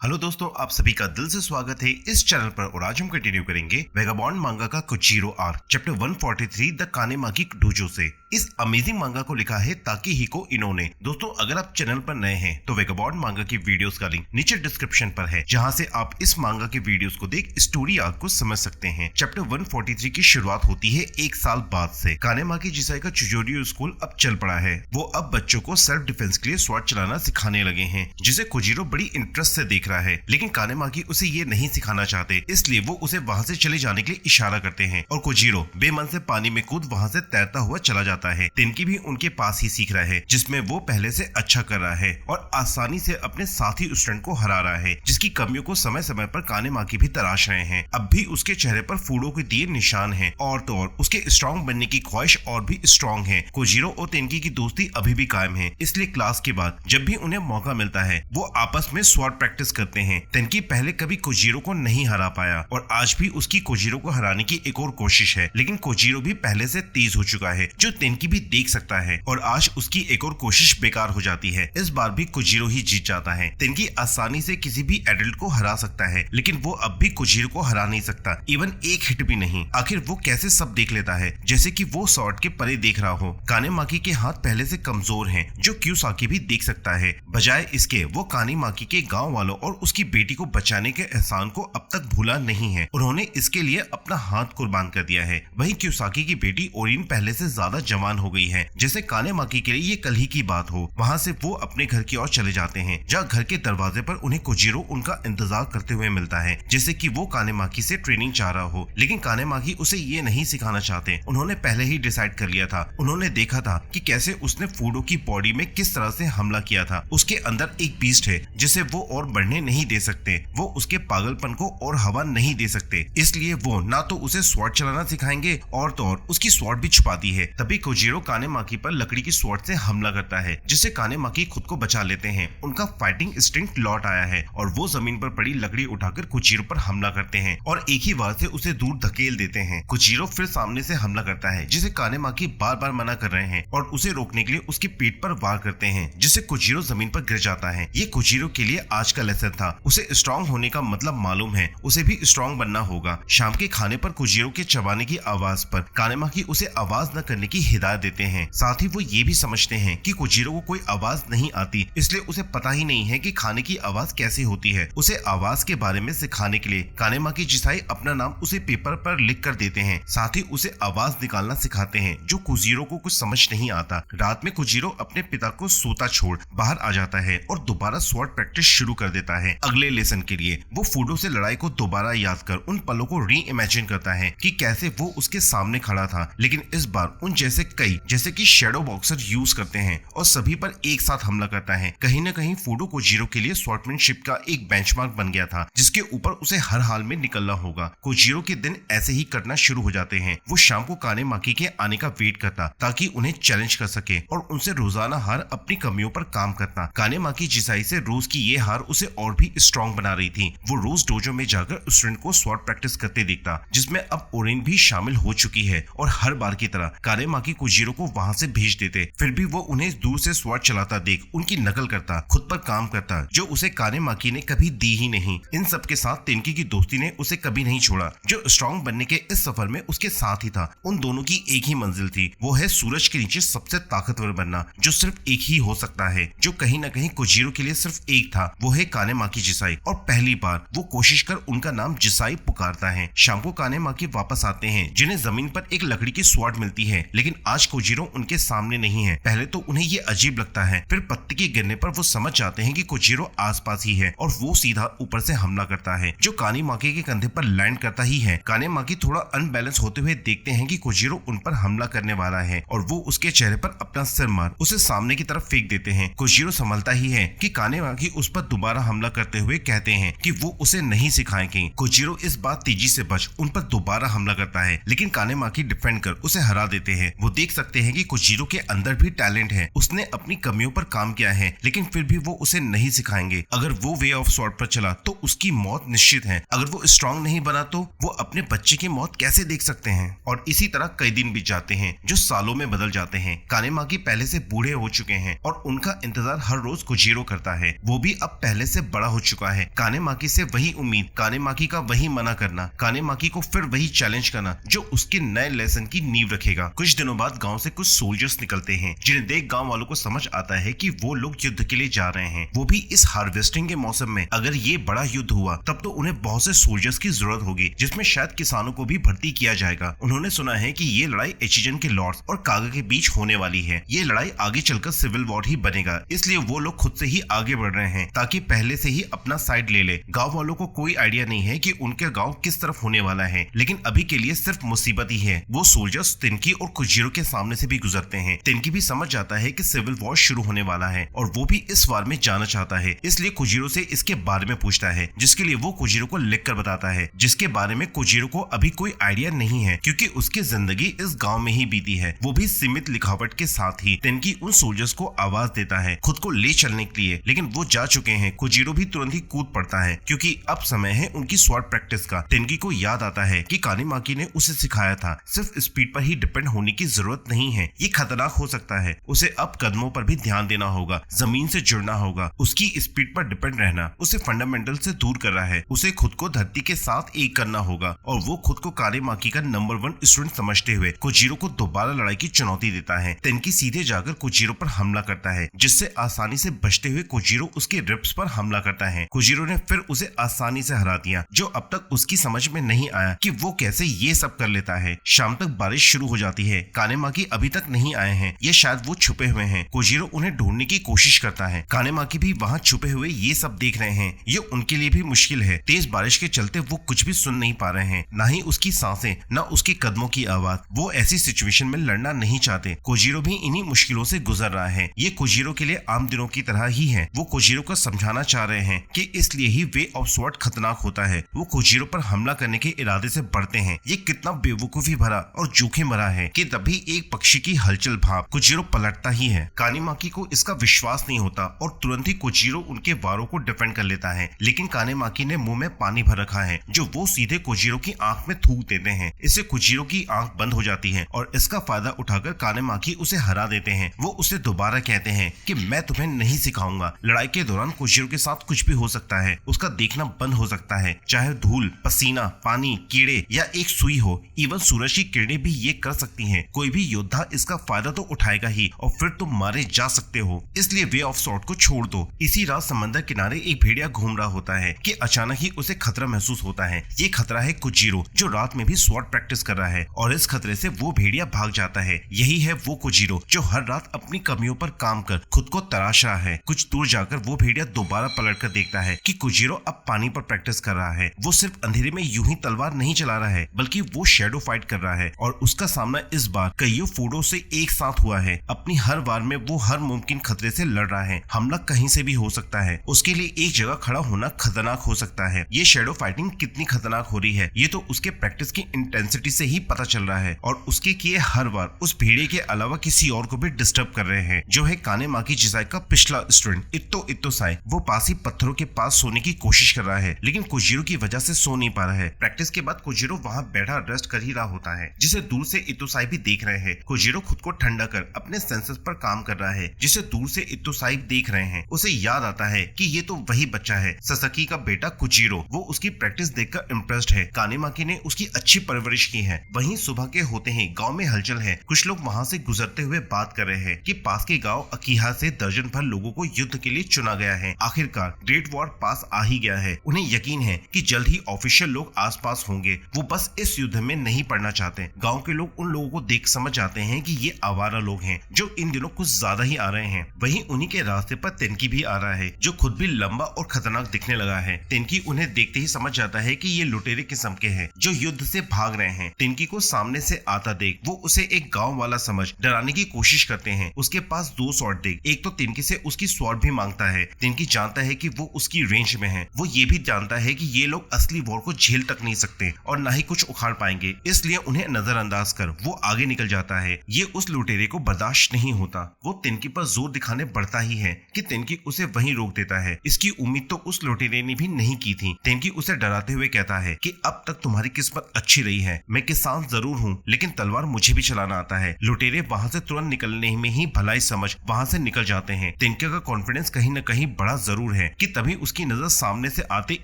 Hello दोस्तों, आप सभी का दिल से स्वागत है इस चैनल पर। और आज हम कंटिन्यू करेंगे वेगाबॉन्ड मांगा का कोजीरो आर्क चैप्टर 143 द कानेमाकी डोजो से। इस अमेजिंग मांगा को लिखा है ताकेहिको इनो ने। दोस्तों, अगर आप चैनल पर नए हैं तो वेगाबॉन्ड मांगा की वीडियोस का लिंक नीचे डिस्क्रिप्शन पर है, जहां से आप इस मांगा के वीडियोस को देख स्टोरी आर्क को समझ सकते हैं। चैप्टर 143 की शुरुआत होती है एक साल बाद से। कानेमाकी जिसाई का चुजोरियो स्कूल अब चल पड़ा है। वो अब बच्चों को सेल्फ डिफेंस के लिए स्वॉर्ड चलाना सिखाने लगे हैं, जिसे कोजीरो बड़ी इंटरेस्ट से देख रहा है। लेकिन कानेमाकी उसे ये नहीं सिखाना चाहते, इसलिए वो उसे वहां से चले जाने के लिए इशारा करते हैं और कोजीरो बेमन से पानी में कूद वहां से तैरता हुआ चला जाता है। तेनकी भी उनके पास ही सीख रहा है, जिसमें वो पहले से अच्छा कर रहा है और आसानी से अपने साथी स्टूडेंट को हरा रहा है, जिसकी कमियों को समय समय पर कानेमाकी भी तराश रहे हैं। अब भी उसके चेहरे पर फूलों के दिए निशान हैं और तो और उसके स्ट्रॉन्ग बनने की ख्वाहिश और भी स्ट्रॉन्ग है। कोजीरो और तेनकी की दोस्ती अभी भी कायम है, इसलिए क्लास के बाद जब भी उन्हें मौका मिलता है वो आपस में स्वॉर्ड प्रैक्टिस करते हैं। तेनकी पहले कभी कोजीरो को नहीं हरा पाया और आज भी उसकी कोजीरो को हराने की एक और कोशिश है, लेकिन कोजीरो भी पहले से तेज हो चुका है, जो तेनकी भी देख सकता है। और आज उसकी एक और कोशिश बेकार हो जाती है। इस बार भी कोजीरो ही जीत जाता है। तेनकी आसानी से किसी भी एडल्ट को हरा सकता है, लेकिन वो अब भी कोजीरो को हरा नहीं सकता, इवन एक हिट भी नहीं। आखिर वो कैसे सब देख लेता है, जैसे कि वो स्वॉर्ड के परे देख रहा हो। कानेमाकी के हाथ पहले से कमजोर हैं, जो क्यूसाकी भी देख सकता है। बजाय इसके वो कानेमाकी के गांव वालों और उसकी बेटी को बचाने के एहसान को अब तक भूला नहीं है। उन्होंने इसके लिए अपना हाथ कुर्बान कर दिया है। वहीं क्यूसाकी की बेटी ओरिन पहले से ज्यादा जवान हो गई है, जैसे कानेमाकी के लिए ये कल ही की बात हो। वहां से वो अपने घर की ओर चले जाते हैं, जहाँ घर के दरवाजे पर उन्हें कोजीरो उनका इंतजार करते हुए मिलता है, जैसे कि वो कानेमाकी से ट्रेनिंग चाह रहा हो। लेकिन कानेमाकी उसे ये नहीं सिखाना चाहते। उन्होंने पहले ही डिसाइड कर लिया था। उन्होंने देखा था कि कैसे उसने फूडो की बॉडी में किस तरह से हमला किया था। उसके अंदर एक बीस्ट है जिसे वो और बढ़ने नहीं दे सकते। वो उसके पागलपन को और हवा नहीं दे सकते, इसलिए वो ना तो उसे स्वॉर्ड चलाना सिखाएंगे और तो और उसकी स्वॉर्ड भी छुपा दी है। तभी कोजीरो कानेमाकी पर लकड़ी की स्वॉर्ड से हमला करता है, जिससे कानेमाकी खुद को बचा लेते हैं। उनका फाइटिंग इंस्टिंक्ट लौट आया है और वो जमीन पर पड़ी लकड़ी उठाकर कोजीरो पर हमला करते हैं और एक ही बार से उसे दूर धकेल देते हैं। कोजीरो फिर सामने से हमला करता है, जिसे कानेमाकी बार बार मना कर रहे हैं और उसे रोकने के लिए उसकी पीठ पर वार करते हैं, जिससे कोजीरो जमीन पर गिर जाता है। ये कोजीरो के लिए आज का लेसन था। उसे स्ट्रॉन्ग होने का मतलब मालूम है, उसे भी स्ट्रॉन्ग बनना होगा। शाम के खाने पर कोजीरो के चबाने की आवाज पर कानेमाकी उसे आवाज न करने की हिदायत देते हैं। साथ ही वो ये भी समझते हैं कि कोजीरो को कोई आवाज नहीं आती, इसलिए उसे पता ही नहीं है कि खाने की आवाज कैसे होती है। उसे आवाज के बारे में सिखाने के लिए कानेमाकी जिसाई अपना नाम उसे पेपर पर लिख कर देते हैं। साथ ही उसे आवाज निकालना सिखाते हैं, जो कोजीरो को कुछ समझ नहीं आता। रात में कोजीरो अपने पिता को सोता छोड़ बाहर आ जाता है और दोबारा स्वॉर्ड प्रैक्टिस शुरू कर देता है। अगले लेसन के लिए वो फूडो से लड़ाई को दोबारा याद कर उन पलों को री इमेजिन करता है कि कैसे वो उसके सामने खड़ा था, लेकिन इस बार उन जैसे कई जैसे कि शैडो बॉक्सर यूज करते हैं और सभी पर एक साथ हमला करता है। कहीं न कहीं फूडो कोजीरो के लिए स्वॉर्डमैनशिप का एक बेंचमार्क बन गया था, जिसके ऊपर उसे हर हाल में निकलना होगा। कोजीरो के दिन ऐसे ही कटना शुरू हो जाते हैं। वो शाम को कानेमाकी के आने का वेट करता ताकि उन्हें चैलेंज कर सके और उनसे रोजाना हार अपनी कमियों पर काम करता। कानेमाकी जिसाई से रोज की ये हार उसे और भी स्ट्रॉन्ग बना रही थी। वो रोज डोजो में जाकर स्टूडेंट को स्वॉर्ड प्रैक्टिस करते देखता, जिसमें अब ओरिन भी शामिल हो चुकी है और हर बार की तरह कानेमाकी कोजीरो को वहां से भेज देते। फिर भी वो उन्हें दूर से स्वॉर्ड चलाता देख उनकी नकल करता, खुद पर काम करता, जो उसे कानेमाकी ने कभी दी ही नहीं। इन सब के साथ तेनकी की दोस्ती ने उसे कभी नहीं छोड़ा, जो स्ट्रॉन्ग बनने के इस सफर में उसके साथ ही था। उन दोनों की एक ही मंजिल थी, वो है सूरज के नीचे सबसे ताकतवर बनना, जो सिर्फ एक ही हो सकता है, जो कहीं न कहीं कोजीरो के लिए सिर्फ एक था। वो है कानेमाकी जिसाई और पहली बार वो कोशिश कर उनका नाम जिसाई पुकारता है। शाम को कानेमाकी वापस आते हैं, जिन्हें जमीन पर एक लकड़ी की स्वॉर्ड मिलती है, लेकिन आज कोजीरो उनके सामने नहीं है। पहले तो उन्हें ये अजीब लगता है, फिर पत्ते के गिरने पर वो समझ जाते हैं कि कोजीरो आसपास ही है और वो सीधा ऊपर से हमला करता है, जो कानेमाकी के कंधे पर लैंड करता ही है। कानेमाकी थोड़ा अनबैलेंस होते हुए देखते हैं कि कोजीरो उन पर हमला करने वाला है और वो उसके चेहरे पर अपना सिर मार उसे सामने की तरफ फेंक देते हैं। कोजीरो संभलता ही है कि कानेमाकी उस पर दोबारा हमला करते हुए कहते हैं कि वो उसे नहीं सिखाएंगे। कोजीरो इस बात तेजी से बच उन पर दोबारा हमला करता है, लेकिन कानेमाकी डिफेंड कर उसे हरा देते हैं। वो देख सकते हैं कि कोजीरो के अंदर भी टैलेंट है, उसने अपनी कमियों पर काम किया है, लेकिन फिर भी वो उसे नहीं सिखाएंगे। अगर वो वे ऑफ स्वॉर्ड पर चला तो उसकी मौत निश्चित है। अगर वो स्ट्रॉन्ग नहीं बना तो वो अपने बच्चे की मौत कैसे देख सकते हैं। और इसी तरह कई दिन बीत जाते हैं, जो सालों में बदल जाते हैं। कानेमाकी पहले से बूढ़े हो चुके हैं और उनका इंतजार हर रोज कोजीरो करता है। वो भी अब पहले से बड़ा हो चुका है। कानेमाकी से वही उम्मीद, कानेमाकी का वही मना करना, कानेमाकी को फिर वही चैलेंज करना जो उसके नए लेसन की नींव रखेगा। कुछ दिनों बाद गांव से कुछ सोल्जर्स निकलते हैं जिन्हें देख गांव वालों को समझ आता है कि वो लोग युद्ध के लिए जा रहे हैं, वो भी इस हार्वेस्टिंग के मौसम में। अगर ये बड़ा युद्ध हुआ तब तो उन्हें बहुत से सोल्जर्स की जरूरत होगी, जिसमें शायद किसानों को भी भर्ती किया जाएगा। उन्होंने सुना है कि ये लड़ाई एचिजन के लॉर्ड्स और कागा के बीच होने वाली है। ये लड़ाई आगे चलकर सिविल वॉर ही बनेगा, इसलिए वो लोग खुद से ही आगे बढ़ रहे हैं ताकि पहले से ही अपना साइड ले ले। गांव वालों को कोई आइडिया नहीं है कि उनके गांव किस तरफ होने वाला है, लेकिन अभी के लिए सिर्फ मुसीबत ही है। वो सोल्जर्स तिनकी और कुजीरो के सामने से भी गुजरते हैं। तिनकी भी समझ जाता है कि सिविल वॉर शुरू होने वाला है और वो भी इस वार में जाना चाहता है, इसलिए कुजीरो से इसके बारे में पूछता है, जिसके लिए वो कुजीरो को लिखकर बताता है, जिसके बारे में कुजीरो को अभी कोई आइडिया नहीं है क्योंकि उसकी जिंदगी इस गांव में ही बीती है। वो भी सीमित लिखावट के साथ ही तिनकी उन सोल्जर्स को आवाज देता है खुद को ले चलने के लिए, लेकिन वो जा चुके हैं। कुजीरो भी तुरंत ही कूद पड़ता है क्योंकि अब समय है उनकी स्वॉर्ड प्रैक्टिस का। तिनकी को याद आता है कि कानेमाकी ने उसे सिखाया था सिर्फ स्पीड पर ही डिपेंड होने की जरूरत नहीं है, ये खतरनाक हो सकता है। उसे अब कदमों पर भी ध्यान देना होगा, जमीन से जुड़ना होगा, उसकी स्पीड पर डिपेंड रहना उसे फंडामेंटल से दूर कर रहा है। उसे खुद को धरती के साथ एक करना होगा और वो खुद को कानेमाकी का नंबर 1 स्टूडेंट समझते हुए कुजीरो को दोबारा लड़ाई की चुनौती देता है। तिनकी सीधे जाकर कुजीरो पर हमला करता है, जिससे आसानी से बचते हुए कुजीरो उसके रिब्स पर हमला करता है। कुजीरो ने फिर उसे आसानी से हरा दिया, जो अब तक उसकी समझ में नहीं आया कि वो कैसे ये सब कर लेता है। शाम तक बारिश शुरू हो जाती है। कानेमाकी अभी तक नहीं आए हैं, ये शायद वो छुपे हुए हैं। कुजीरो उन्हें ढूंढने की कोशिश करता है। कानेमाकी भी वहाँ छुपे हुए ये सब देख रहे हैं। ये उनके लिए भी मुश्किल है। तेज बारिश के चलते वो कुछ भी सुन नहीं पा रहे हैं, ना ही उसकी सांसें, ना उसके कदमों की आवाज। वो ऐसी सिचुएशन में लड़ना नहीं चाहते। कुजीरो भी इन्हीं मुश्किलों से गुजर रहा है। ये कुजीरो के लिए आम दिनों की तरह ही है। वो कुजीरो को समझाना चाह रहे हैं कि इसलिए ही वे ऑफ स्वॉर्ड खतरनाक होता है। वो कुजीरो पर हमला करने के इरादे से बढ़ते हैं। ये कितना बेवकूफी भरा और जोखिम भरा है कि तभी एक पक्षी की हलचल भाप कुजीरो पलटता ही है। कानेमाकी को इसका विश्वास नहीं होता और तुरंत ही कुजीरो उनके वारों को डिफेंड कर लेता है, लेकिन कानेमाकी ने मुंह में पानी भर रखा है जो वो सीधे कुजीरो की आंख में थूक देते हैं। इससे कुजीरो की आंख बंद हो जाती है और इसका फायदा उठाकर कानेमाकी उसे हरा देते हैं। वो उसे दोबारा कहते हैं कि मैं तुम्हें नहीं सिखाऊंगा। लड़ाई के दौरान कुजीरो के साथ कुछ भी हो सकता है, उसका देखना बंद हो सकता है, चाहे धूल, पसीना, पानी, कीड़े या एक सुई हो। इवन सूरज की किरणें भी ये कर सकती हैं। कोई भी योद्धा इसका फायदा तो उठाएगा ही और फिर तुम मारे जा सकते हो, इसलिए वे ऑफ स्वॉर्ड को छोड़ दो। इसी रात समंदर किनारे एक भेड़िया घूम रहा होता है कि अचानक ही उसे खतरा महसूस होता है। ये खतरा है कुजीरो, जो रात में भी स्वॉर्ड प्रैक्टिस कर रहा है और इस खतरे से वो भेड़िया भाग जाता है। यही है वो कुजीरो जो हर रात अपनी कमियों पर काम कर खुद को तराश रहा है। कुछ दूर जाकर वो भेड़िया दोबारा पलट कर देखता है कि कुजीरो अब पानी पर प्रैक्टिस कर रहा है। वो सिर्फ अंधेरे में यूं ही तलवार नहीं चला रहा है, बल्कि वो शेडो फाइट कर रहा है और उसका सामना इस बार कईयों फूडों से एक साथ हुआ है। अपनी हर वार में वो हर मुमकिन खतरे से लड़ रहा है। हमला कहीं से भी हो सकता है, उसके लिए एक जगह खड़ा होना खतरनाक हो सकता है। ये शेडो फाइटिंग कितनी खतरनाक हो रही है ये तो उसके प्रैक्टिस की इंटेंसिटी से ही पता चल रहा है। और उसके किए हर बार उस भेड़िए के अलावा किसी और को भी डिस्टर्ब कर रहे हैं, जो है कानेमाकी जिसाई का पिछला स्टूडेंट इत्तो इत्तोसाई। वो पास ही पत्थरों के पास सोने की कोशिश कर रहा है, लेकिन कुजीरो की वजह से सो नहीं पा रहा है। प्रैक्टिस के बाद कुजीरो वहाँ बैठा रेस्ट कर ही रहा होता है, जिसे दूर से इत्तोसाई भी देख रहे हैं। कुजीरो खुद को ठंडा कर अपने सेंसेस पर काम कर रहा है, जिसे दूर से इत्तोसाई देख रहे हैं। उसे याद आता है कि ये तो वही बच्चा है, ससाकी का बेटा कुजीरो। वो उसकी प्रैक्टिस देखकर इम्प्रेस्ड है। कानेमाकी ने उसकी अच्छी परवरिश की है। वहीं सुबह के होते हैं गांव में हलचल है। कुछ लोग वहां से गुजरते हुए बात कर रहे हैं कि पास के गांव अकीहा से दर्जन भर लोगों को युद्ध के लिए चुना गया है। आखिरकार ग्रेट वॉर पास आ ही गया है। उन्हें यकीन है कि जल्द ही ऑफिशियल लोग आसपास होंगे। वो बस इस युद्ध में नहीं पड़ना चाहते। गांव के लोग उन लोगों को देख समझ जाते हैं कि ये आवारा लोग हैं जो इन दिनों कुछ ज्यादा ही आ रहे हैं। वहीं उन्हीं के रास्ते पर तिनकी भी आ रहा है, जो खुद भी लंबा और खतरनाक दिखने लगा है। तिनकी उन्हें देखते ही समझ जाता है कि ये लुटेरे किस्म के हैं जो युद्ध से भाग रहे हैं। तिनकी को सामने से आता देख वो उसे एक गांव वाला समझ डराने की कोशिश करते हैं। उसके पास 2 स्वॉर्ड देख एक तो तिनकी से उसकी स्वॉर्ड भी मांगता है। तिनकी जानता है कि वो उसकी रेंज में है। वो ये भी जानता है कि ये लोग असली वॉर को झेल तक नहीं सकते और ना ही कुछ उखाड़ पाएंगे, इसलिए उन्हें नजरअंदाज कर वो आगे निकल जाता है। ये उस लुटेरे को बर्दाश्त नहीं होता। वो तिनकी पर जोर दिखाने बढ़ता ही है कि तिनकी उसे वहीं रोक देता है। इसकी उम्मीद तो उस लुटेरे ने भी नहीं की थी। तिनकी उसे डराते हुए कहता है कि अब तक तुम्हारी किस्मत अच्छी रही है। मैं किसान जरूर हूँ, लेकिन तलवार मुझे भी चलाना आता है। लुटेरे वहाँ से तुरंत निकलने में ही भलाई समझ वहाँ से निकल जाते हैं। तिनके का कॉन्फिडेंस कहीं न कहीं बड़ा जरूर है कि तभी उसकी नजर सामने से आते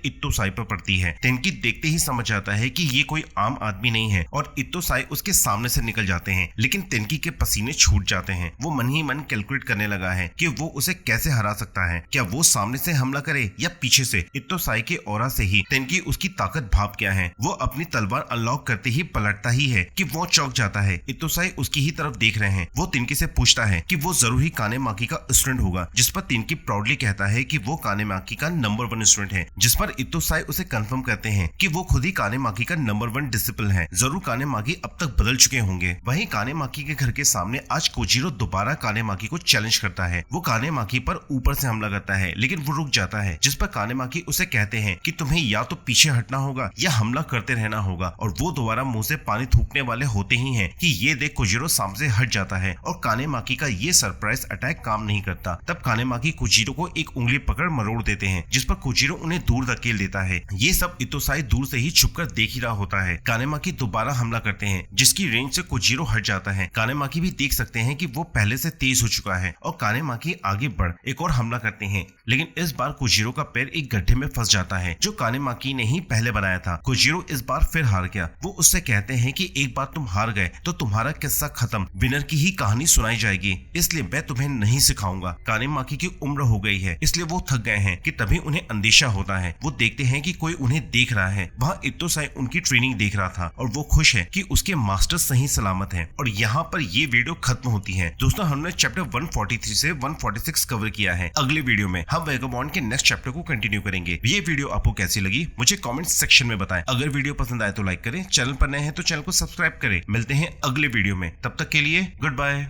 इत्तोसाई पर पड़ती है। तेनकी देखते ही समझ जाता है कि ये कोई आम आदमी नहीं है और इत्तोसाई उसके सामने से निकल जाते हैं, लेकिन तेनकी के पसीने छूट जाते हैं। वो मन ही मन कैलकुलेट करने लगा है कि वो उसे कैसे हरा सकता है, क्या वो सामने से हमला करे या पीछे से। इत्तोसाई के ऑरा से ही तेनकी उसकी ताकत भाप गया है। वो अपनी तलवार अनलॉक करते ही पलटता ही है कि वो चौंक जाता है। इत्तोसाई उसकी ही तरफ देख रहे हैं। वो तेनकी से पूछता है कि वो जरूर ही कानेमाकी का स्टूडेंट होगा, जिस पर तेनकी प्राउडली कहता है कि वो कानेमाकी का नंबर 1 स्टूडेंट है, जिस पर इत्तोसाई उसे कंफर्म करते हैं कि वो खुद ही कानेमाकी का नंबर 1 डिसिपल है। जरूर कानेमाकी अब तक बदल चुके होंगे। वहीं कानेमाकी के घर के सामने आज कोजीरो दोबारा कानेमाकी को चैलेंज करता है। वो कानेमाकी पर ऊपर से हमला करता है, लेकिन वो रुक जाता है, जिस पर कानेमाकी उसे कहते हैं कि तुम्हें या तो पीछे हटना होगा या हमला करते रहना होगा। और वो दोबारा मुंह से पानी थूकने वाले होते ही हैं कि ये देख कोजीरो सामने से हट जाता है और कानेमाकी का ये सरप्राइज अटैक काम नहीं करता। तब कानेमाकी कोजीरो को एक उंगली पकड़ मरोड़ देते हैं, जिस पर कोजीरो उन्हें दूर धकेल देता है। ये सब इत्तोसाई दूर से ही छुपकर देख ही रहा होता है। कानेमाकी दोबारा हमला करते हैं, जिसकी रेंज से कोजीरो हट जाता है। कानेमाकी भी देख सकते हैं कि वो पहले से तेज हो चुका है और कानेमाकी आगे बढ़ एक और हमला करते हैं, लेकिन इस बार कोजीरो का पैर एक गड्ढे में फंस जाता है जो कानेमाकी ने ही पहले बनाया था। कोजीरो इस बार फिर हार गया। वो उससे कहते हैं कि एक बार तुम हार गए तो तुम्हारा किस्सा खत्म, विनर की ही कहानी सुनाई जाएगी, इसलिए मैं तुम्हें नहीं सिखाऊंगा। कानेमाकी की उम्र हो गई है, इसलिए वो थक गए हैं कि तभी उन्हें अंदेशा होता है। वो देखते हैं कि कोई उन्हें देख रहा है। वहाँ इत्तोसाई उनकी ट्रेनिंग देख रहा था और वो खुश है कि उसके मास्टर सही सलामत है। और यहाँ पर ये वीडियो खत्म होती है। दोस्तों, हमने चैप्टर 143 से 146 कवर किया है। अगले वीडियो में हम वेगाबॉन्ड के नेक्स्ट चैप्टर को कंटिन्यू करेंगे। ये वीडियो आपको कैसी लगी मुझे कमेंट सेक्शन में बताएं। अगर वीडियो पसंद आए तो लाइक करें, चैनल पर नए हैं तो चैनल को सब्सक्राइब करें। मिलते हैं अगले वीडियो में, तब तक के लिए गुड बाय।